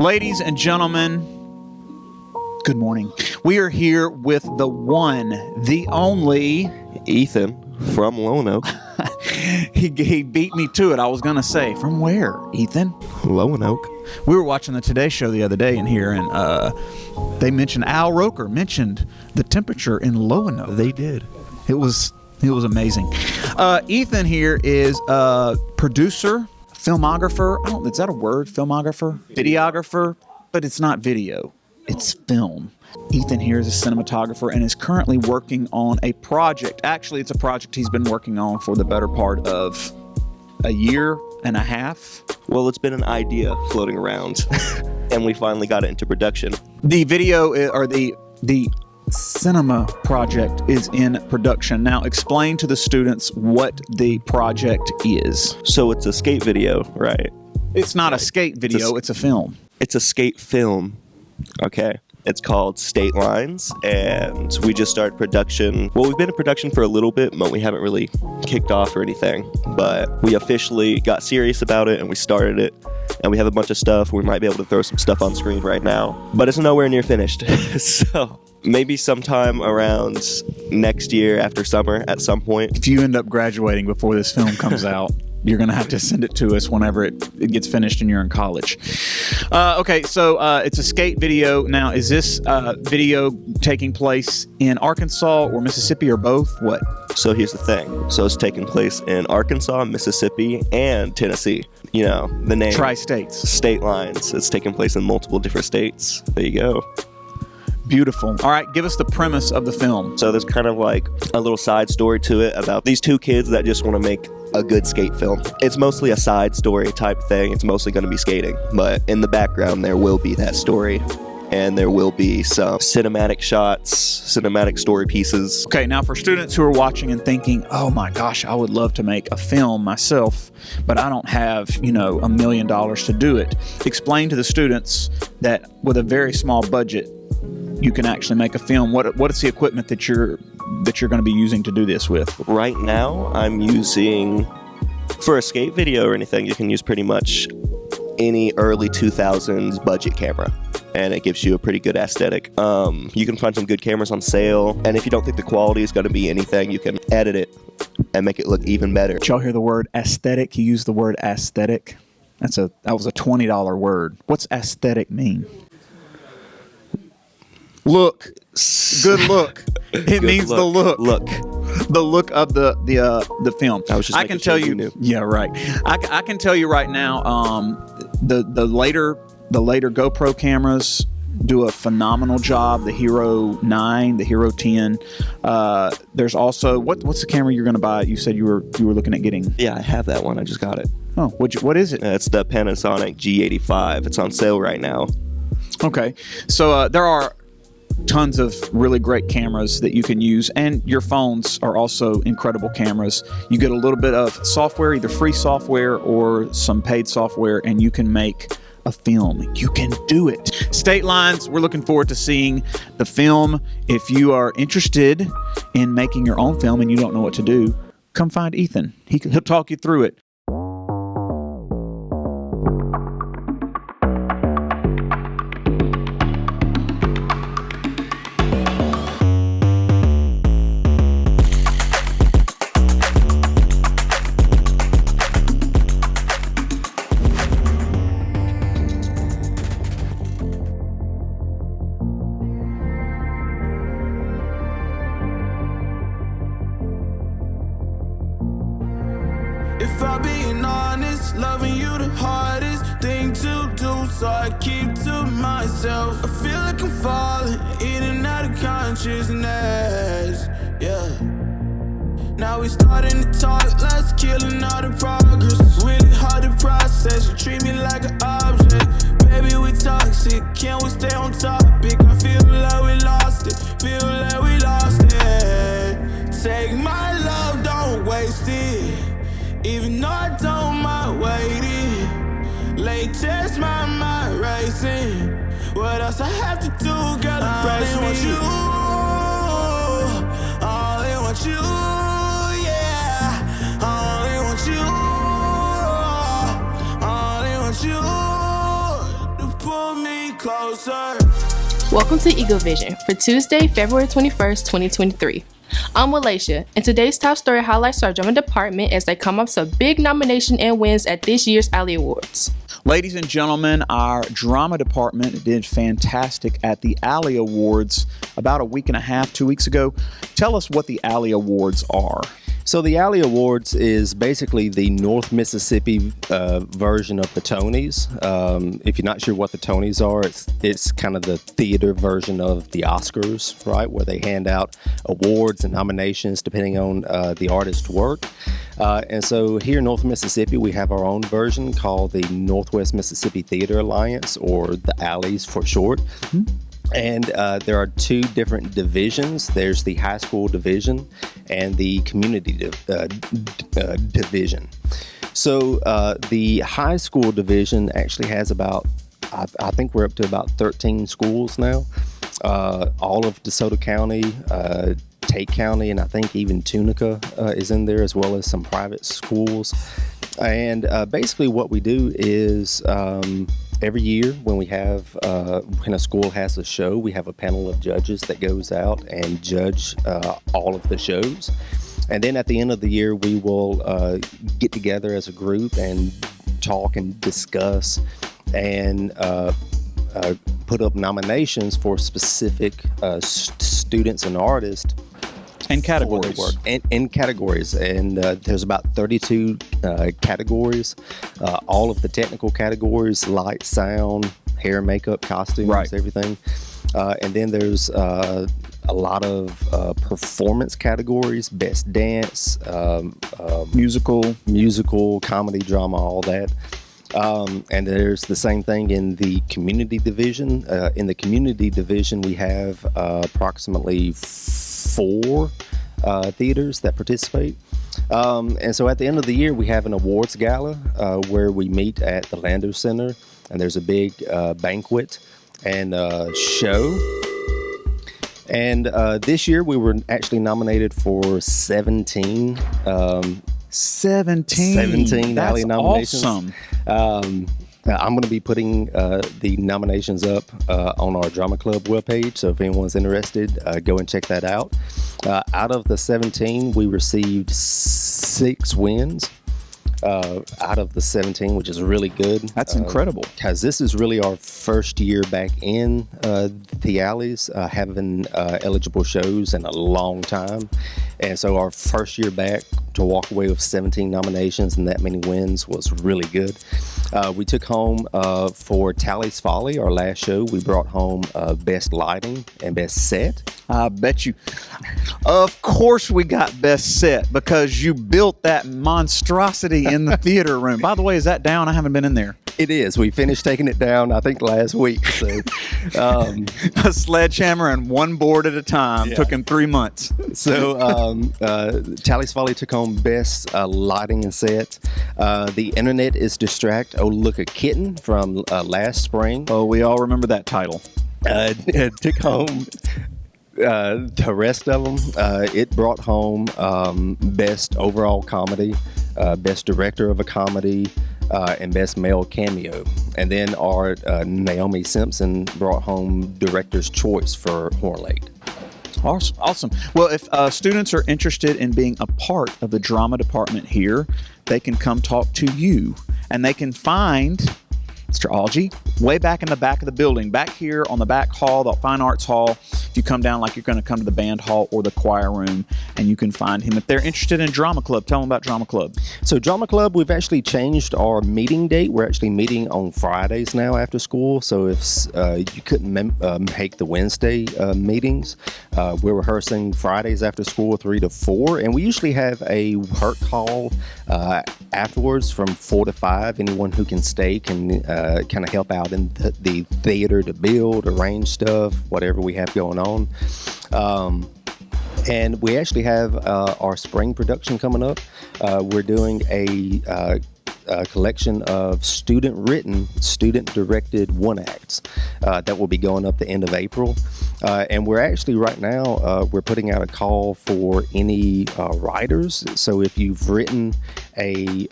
Ladies and gentlemen, good morning. We are here with the one, the only Ethan from Lone Oak. he beat me to it. I was going to say, from where, Ethan? Lone Oak. We were watching the Today Show the other day in here, and they mentioned, Al Roker mentioned the temperature in Lone Oak. They did. It was amazing. Ethan here is a producer, filmographer. Is that a word? Filmographer? Videographer? But it's not video. It's film. Ethan here is a cinematographer and is currently working on a project. Actually, it's a project he's been working on for the better part of a year and a half. Well, it's been an idea floating around, and we finally got it into production. The video, or the cinema project, is in production. Now, explain to the students what the project is. So it's a skate video, right? It's not a skate video, it's a film. It's a skate film. Okay. It's called State Lines, and we just started production. Well, we've been in production for a little bit, but we haven't really kicked off or anything. But we officially got serious about it, and we started it. And we have a bunch of stuff. We might be able to throw some stuff on screen right now, but it's nowhere near finished. So maybe sometime around next year after summer at some point. If you end up graduating before this film comes out, you're going to have to send it to us whenever it gets finished and you're in college. Okay, so it's a skate video. Now, is this video taking place in Arkansas or Mississippi or both? What? So here's the thing. So it's taking place in Arkansas, Mississippi, and Tennessee. You know, the name. Tri-states. State Lines. It's taking place in multiple different states. There you go. Beautiful. All right, give us the premise of the film. So there's kind of like a little side story to it about these two kids that just want to make a good skate film. It's mostly a side story type thing. It's mostly going to be skating, but in the background there will be that story, and there will be some cinematic shots, cinematic story pieces. Okay, now for students who are watching and thinking, oh my gosh, I would love to make a film myself, but I don't have, $1 million to do it. Explain to the students that with a very small budget, you can actually make a film. What is the equipment that you're going to be using to do this with? Right now, I'm using, for a skate video or anything, you can use pretty much any early 2000s budget camera, and it gives you a pretty good aesthetic. You can find some good cameras on sale, and if you don't think the quality is going to be anything, you can edit it and make it look even better. Did y'all hear the word aesthetic? You used the word aesthetic. That was a $20 word. What's aesthetic mean? Look. Good look. It good means look. The look. Look. The look of the film. I can tell you. Yeah, right. I can tell you right now. The later GoPro cameras do a phenomenal job. The Hero 9, the Hero 10. There's also what's the camera you're going to buy? You said you were looking at getting. Yeah, I have that one. I just got it. Oh, what is it? It's the Panasonic G85. It's on sale right now. Okay, so there are tons of really great cameras that you can use, and your phones are also incredible cameras. You get a little bit of software, either free software or some paid software, and you can make a film. You can do it. State Lines, we're looking forward to seeing the film. If you are interested in making your own film and you don't know what to do, come find Ethan. He'll talk you through it. If I'm being honest, loving you the hardest thing to do, so I keep to myself. I feel like I'm falling in and out of consciousness, yeah. Now we starting to talk, let's killing all the progress. Really hard to process, you treat me like an object. Baby, we toxic, can we stay on topic? I feel like we lost it, feel like we lost it. Take my love, don't waste it. Even though I don't mind waiting, latest my mind racing. What else I have to do, girl, to brace me? I only want you, yeah. I only want you, I only want you to put me Welcome to Eagle Vision for Tuesday, February 21st, 2023. I'm Walacia, and today's top story highlights our drama department as they come up some big nomination and wins at this year's Alley Awards. Ladies and gentlemen, our drama department did fantastic at the Alley Awards about a week and a half, 2 weeks ago. Tell us what the Alley Awards are. So the Alley Awards is basically the North Mississippi version of the Tonys. If you're not sure what the Tonys are, it's kind of the theater version of the Oscars, right? Where they hand out awards and nominations depending on the artist's work. And so here in North Mississippi, we have our own version called the Northwest Mississippi Theater Alliance, or the Alleys for short. Mm-hmm. And there are two different divisions. There's the high school division and the community division. So the high school division actually has about, I think we're up to about 13 schools now. All of DeSoto County, Tate County, and I think even Tunica is in there, as well as some private schools. And basically what we do is every year when we have when a school has a show, we have a panel of judges that goes out and judge all of the shows. And then at the end of the year, we will get together as a group and talk and discuss and put up nominations for specific students and artists. And categories. Work. And categories. And there's about 32 categories. All of the technical categories, light, sound, hair, makeup, costumes, right. Everything. And then there's a lot of performance categories, best dance, musical, comedy, drama, all that. And there's the same thing in the community division. In the community division, we have approximately 4 theaters that participate. And so at the end of the year, we have an awards gala where we meet at the Lander Center, and there's a big banquet and show. And this year, we were actually nominated for 17 Alley nominations. Awesome. I'm going to be putting the nominations up on our Drama Club webpage, so if anyone's interested, go and check that out. Out of the 17, we received 6 wins out of the 17, which is really good. That's incredible. Because this is really our first year back in the Alleys, having eligible shows in a long time. And so our first year back, to walk away with 17 nominations and that many wins was really good. We took home for Tally's Folly, our last show, we brought home best lighting and best set. I bet you. Of course we got best set because you built that monstrosity in the theater room. By the way, is that down? I haven't been in there. It is. We finished taking it down, I think, last week. So, a sledgehammer and one board at a time. Yeah. Took him 3 months. So Tally's Folly took home best lighting and set. The Internet is Distract. Oh, Look a Kitten from last spring. Oh, we all remember that title. Took home the rest of them. It brought home best overall comedy, best director of a comedy, and best male cameo. And then our Naomi Simpson brought home director's choice for Horn Lake. Awesome. Well, if students are interested in being a part of the drama department here, they can come talk to you, and they can find Mr. Algie way back in the back of the building, back here on the back hall, the Fine Arts Hall. If you come down like you're going to come to the band hall or the choir room, and you can find him. If they're interested in Drama Club, tell them about Drama Club. So Drama Club, we've actually changed our meeting date. We're actually meeting on Fridays now after school. So if you couldn't make the Wednesday meetings, we're rehearsing Fridays after school 3 to 4. And we usually have a work call afterwards from 4 to 5. Anyone who can stay can kind of help out in the theater to build, arrange stuff, whatever we have going on. And we actually have our spring production coming up. We're doing a collection of student-written, student-directed one-acts that will be going up the end of April. And we're actually right now, we're putting out a call for any writers. So if you've written a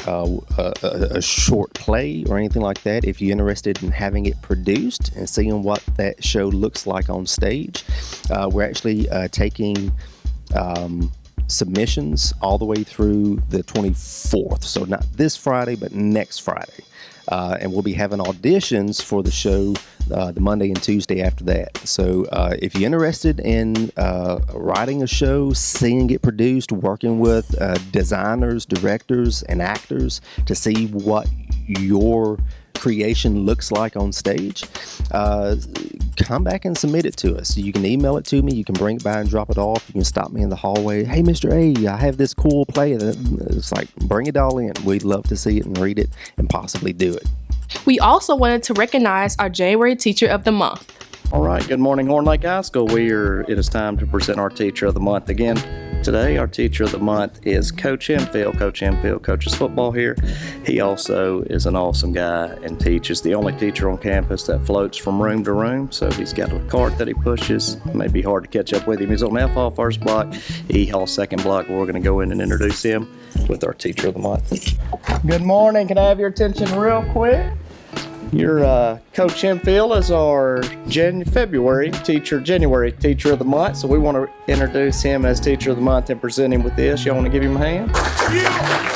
short play or anything like that, if you're interested in having it produced and seeing what that show looks like on stage, we're actually taking submissions all the way through the 24th. So not this Friday, but next Friday. And we'll be having auditions for the show the Monday and Tuesday after that. So if you're interested in writing a show, seeing it produced, working with designers, directors, and actors to see what your creation looks like on stage, come back and submit it to us. You can email it to me. You can bring it by and drop it off. You can stop me in the hallway. Hey, Mr. A, I have this cool play. It's like, bring it all in. We'd love to see it and read it and possibly do it. We also wanted to recognize our January Teacher of the Month. All right, good morning, Horn Lake High School. It is time to present our Teacher of the Month. Again, today our Teacher of the Month is Coach Hemphill. Coach Hemphill coaches football here. He also is an awesome guy and teaches. The only teacher on campus that floats from room to room. So he's got a cart that he pushes. It may be hard to catch up with him. He's on F-Hall first block, E-Hall second block. We're going to go in and introduce him with our Teacher of the Month. Good morning. Can I have your attention real quick? Your Coach Hemphill is our January Teacher of the Month, so we want to introduce him as Teacher of the Month and present him with this. Y'all want to give him a hand? Yeah.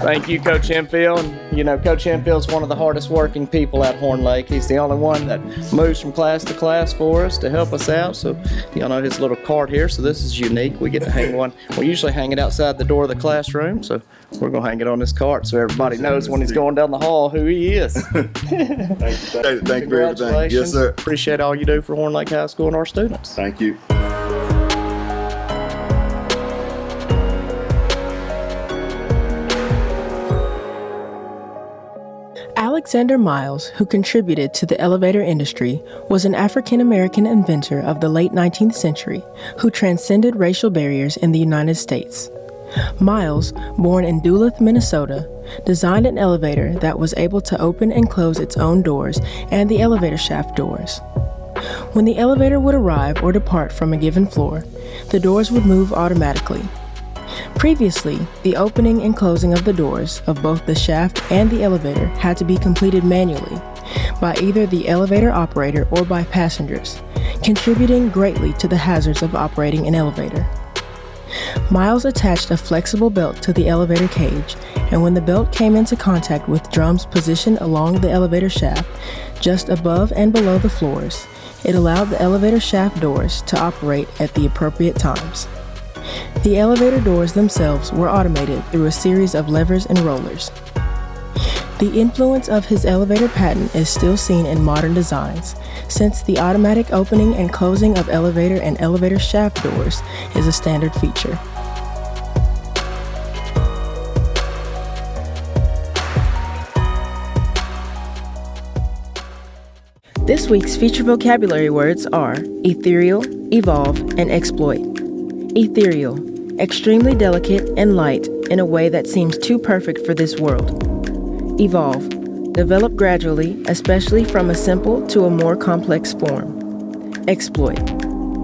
Thank you, Coach Hemphill. And, you know, Coach Hemphill is one of the hardest working people at Horn Lake. He's the only one that moves from class to class for us to help us out. So, y'all know his little cart here. So this is unique. We get to hang one. We usually hang it outside the door of the classroom. So we're going to hang it on this cart so everybody knows when he's going down the hall who he is. Thank you for everything. Yes, sir. Appreciate all you do for Horn Lake High School and our students. Thank you. Alexander Miles, who contributed to the elevator industry, was an African-American inventor of the late 19th century who transcended racial barriers in the United States. Miles, born in Duluth, Minnesota, designed an elevator that was able to open and close its own doors and the elevator shaft doors. When the elevator would arrive or depart from a given floor, the doors would move automatically. Previously, the opening and closing of the doors of both the shaft and the elevator had to be completed manually by either the elevator operator or by passengers, contributing greatly to the hazards of operating an elevator. Miles attached a flexible belt to the elevator cage, and when the belt came into contact with drums positioned along the elevator shaft, just above and below the floors, it allowed the elevator shaft doors to operate at the appropriate times. The elevator doors themselves were automated through a series of levers and rollers. The influence of his elevator patent is still seen in modern designs, since the automatic opening and closing of elevator and elevator shaft doors is a standard feature. This week's feature vocabulary words are ethereal, evolve, and exploit. Ethereal, extremely delicate and light in a way that seems too perfect for this world. Evolve, develop gradually, especially from a simple to a more complex form. Exploit,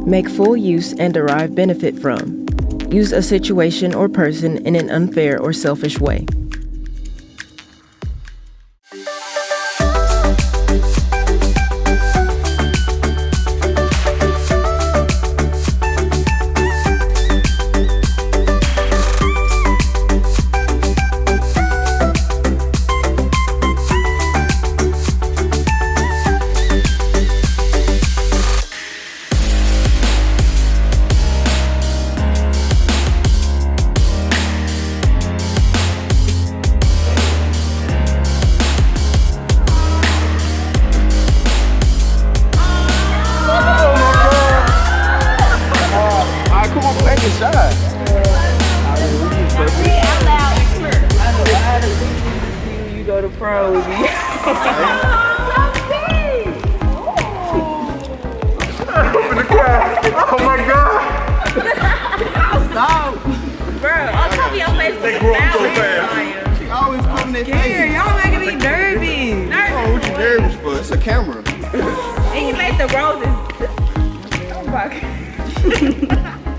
make full use and derive benefit from. Use a situation or person in an unfair or selfish way. Oh my God! Stop! Bro, I'll cover your face with They grew up so fast. She always putting their face. Y'all making me nervous. Oh, what you nervous? camera. And you made the roses. Oh my God.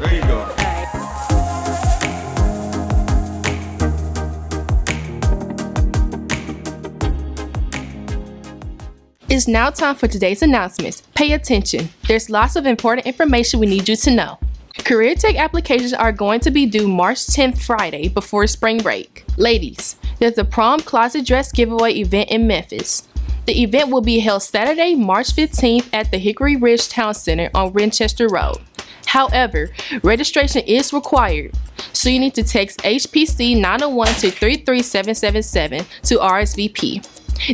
There you go. It's now time for today's announcements. Pay attention. There's lots of important information we need you to know. Career Tech applications are going to be due March 10th, Friday, before spring break. Ladies, there's a prom closet dress giveaway event in Memphis. The event will be held Saturday, March 15th at the Hickory Ridge Town Center on Winchester Road. However, registration is required, so you need to text HPC 901 to 33777 to RSVP.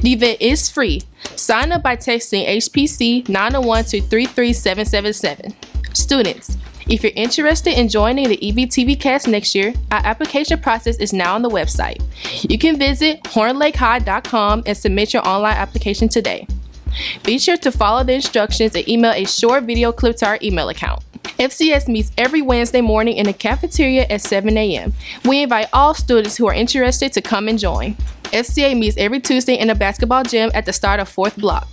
The event is free. Sign up by texting HPC 901 to 33777. Students, if you're interested in joining the EVTV cast next year, our application process is now on the website. You can visit hornlakehigh.com and submit your online application today. Be sure to follow the instructions and email a short video clip to our email account. FCS meets every Wednesday morning in the cafeteria at 7 a.m. We invite all students who are interested to come and join. FCA meets every Tuesday in the basketball gym at the start of 4th block.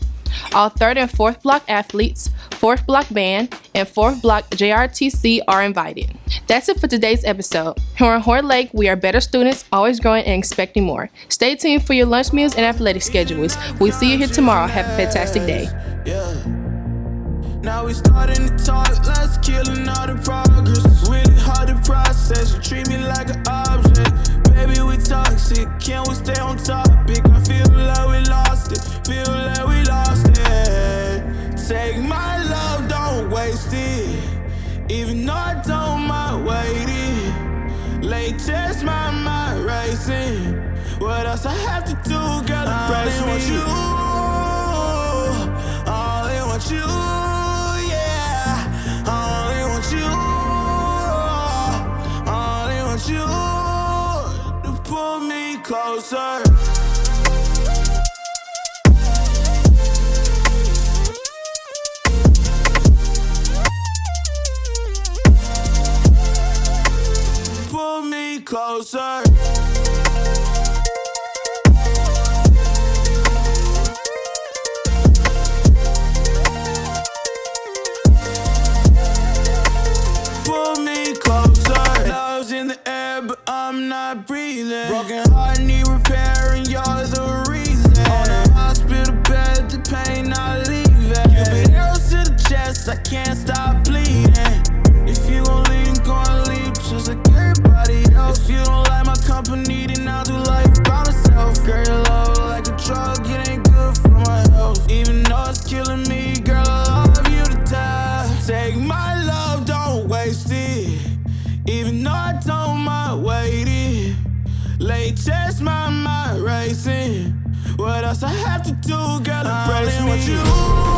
All 3rd and 4th block athletes, 4th block band, and 4th block JRTC are invited. That's it for today's episode. Here on Horn Lake, we are better students, always growing and expecting more. Stay tuned for your lunch meals and athletic schedules. We'll see you here tomorrow. Have a fantastic day. Yeah. Now we starting to talk, let's kill another progress. Really hard to process, you treat me like an object. Baby, we toxic, can we stay on topic? I feel like we lost it, feel like we lost it. Take my love, don't waste it. Even though I don't mind waiting. Late test, my mind racing. What else I have to do, girl, to praise me? I only want you. You to pull me closer. Pull me closer. Pull me closer. Love's in the air, but I'm not breathing. Broken heart need repairing, you're the reason. On the hospital bed, the pain not leaving. Cupid arrows to the chest, I can't stop bleeding. If you gon' leave, gon' leave just like everybody else. If you don't like my company, then I'll do life by myself. Girl, your love like a drug, it ain't good for my health. Even though it's killing me, girl, I love you to death. Take my love, don't waste it. Even though I don't mind waiting. Late test, my mind racing. What else I have to do, girl, to praise me?